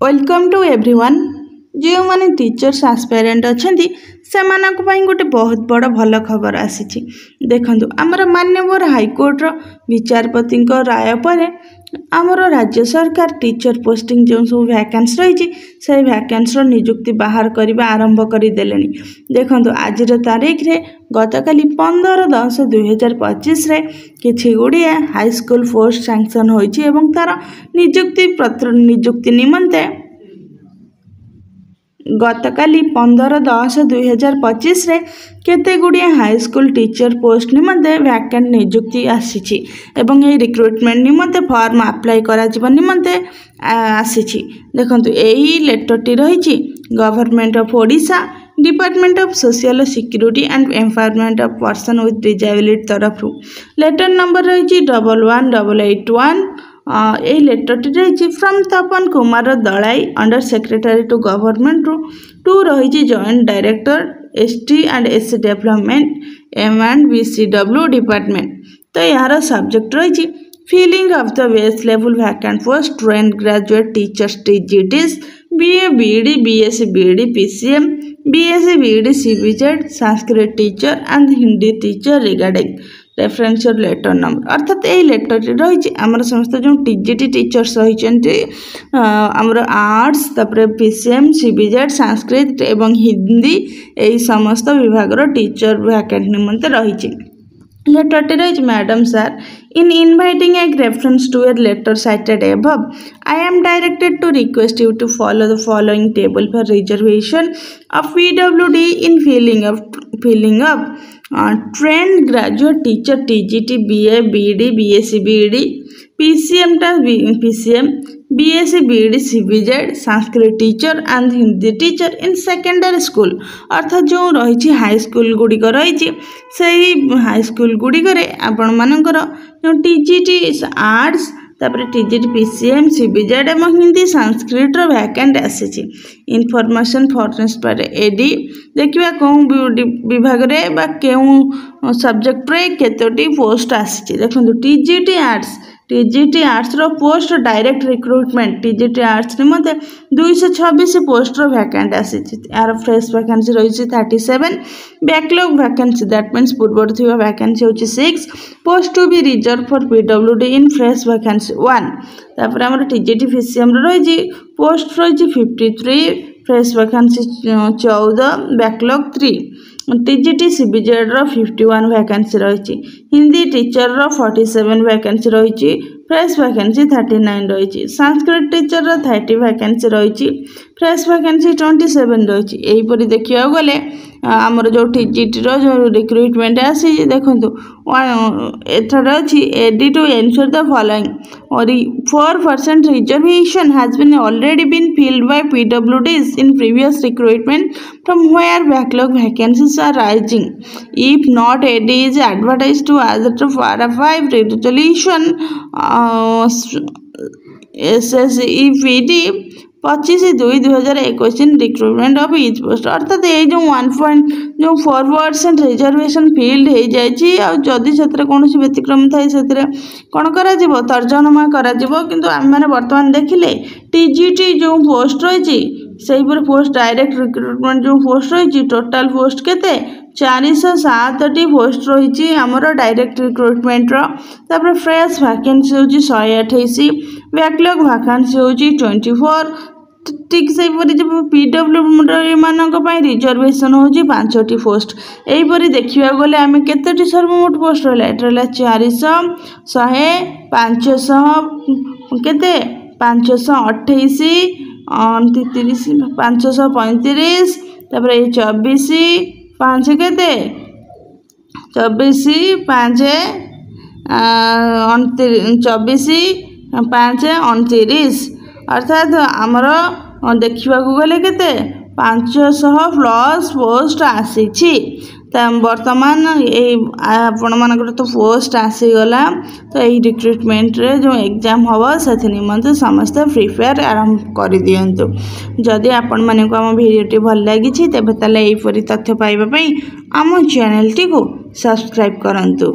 Welcome to everyone. जो माने teachers aspirant अच्छी से गोटे बहुत बड़ भल खबर आसी। देखु आमर माननीय हाईकोर्टर विचारपति राय पर आमर राज्य सरकार टीचर पोस्टिंग जो सब वैकेंसी रही से वैकेंसी नियुक्ति बाहर करने आरंभ करदे। देखु आज तारीख रे गतकाली 15/10/2025 किछि गुड़िया हाईस्कूल पोस्ट सैंक्शन होइछि एवं तार नियुक्ति निमंते गतकाली 15/10/2025 केते गुड़िया हाईस्कूल टीचर पोस्ट निमंते वैकेंट नियुक्ति आसी एवं ये रिक्रुटमेंट निमंते फॉर्म अप्लाई करा जीवन निमंते आसी। देखंतु एही लेटरटी रही government of Odisha department of social security and empowerment of person with disability तरफ लेटर नंबर रही 11881। ये लेटरटी रही from Tapan Kumar Dalai under secretary to government to रही joint director ST and SC development M&BCW department. तो यार सब्जेक्ट रही filling of the base level vacant post trained graduate teachers TGTs BA BEd BSc BEd PCM BSc BEd CBZ Sanskrit teacher and Hindi teacher regarding referential letter number. अर्थात यही letter रही आमर समस्त जो TGT teachers रही आमर आर्ट्स तापर PCM CBZ संस्कृत एवं हिंदी यही समस्त विभाग टीचर वैकेंट निमंते रही। लेटर रही madam sir in inviting a reference to a letter cited above I am directed to request you to follow the following table for reservation of PWD in filling up trained graduate teacher TGT BA BEd BSc BEd PCM PCM BSc BEd CBZ Sanskrit teacher and Hindi teacher in secondary school. अर्थात जो रही high school गुड़िक रही से high school गुड़िक आपण मानकर जो TGT arts तापर TGT PCM CBZ एवं हिंदी संस्कृत वैकेंट आसी। इनफॉरमेशन फर्निश्ड बाय AD देखिए कौन विभाग रे बा केउ सब्जेक्ट रे केतोटी पोस्ट आसी। देखो TGT आर्ट्स रो post direct recruitment TGT arts निमते 226 पोस्ट रो वैकेंट आसी। यार फ्रेश वैकेंसी रही 37 बैकलॉग वैकेंसी दैट मीन्स पूर्व थिबा वैकेंसी होची 6 post to be reserve for PWD in fresh vacancy 1। तापर हमर TGT PCM रही पोस्ट रही 53 fresh vacancy 14 backlog 3। TGT CBZ रो 51 वैकेंसी रही। हिंदी टीचर रो 47 वैकेंसी रही फ्रेश वैकेंसी 39 रही। संस्कृत टीचर रो 30 वैकेंसी रही फ्रेश वैकेंसी 27 रही। यहीपरि देखिया गले आमर जो TGT रो जो रिक्रुटमेंट आसी देखंतु एथर अछि AD to ensure the following और 4% reservation has been already been filled by PWDs in previous recruitment from where backlog vacancies are rising. If not, AD is advertised to as to para 5 resolution SSEPD 25/2/2021 in recruitment of each post. अर्थात ये जो 4% reservation field हो जादी से कौन व्यतिक्रम थाए से कौन कर तर्जमा किंतु आम मैंने बर्तमान देखिले TGT जो पोस्ट रही से पोस्ट डायरेक्ट रिक्रुटमेंट जो पोस्ट रही टोटाल पोस्ट केते 407 पोस्ट रही आमर डायरेक्ट रिक्रुटमेंट रो। फ्रेश वैकेंसी होची 128 बैकलॉग वैकेंसी होची 24। ठीक से PWD मानक रिजर्वेशन होची 5टी पोस्ट। यहीपरि देखिया गले आम केतोटी सर्वमोट पोस्ट रहा एटा 400 100 500 केते 528 29 535 तापर 24 5 केते 24 5 29 अर्थात आमर देखा गले के 500 प्लस पोस्ट आसी। बर्तमान आपण मानकर तो पोस्ट आसीगला तो यही रिक्रुटमेंट रे जो एग्जाम हम से निमंते समस्ते प्रिपेयर आरंभ कर दियंतु। जदि आपण माने को हम वीडियोटी भल लागी तेबे ताले एही परि तथ्य पाइबा पई आम चैनल टी को सब्सक्राइब करंतु।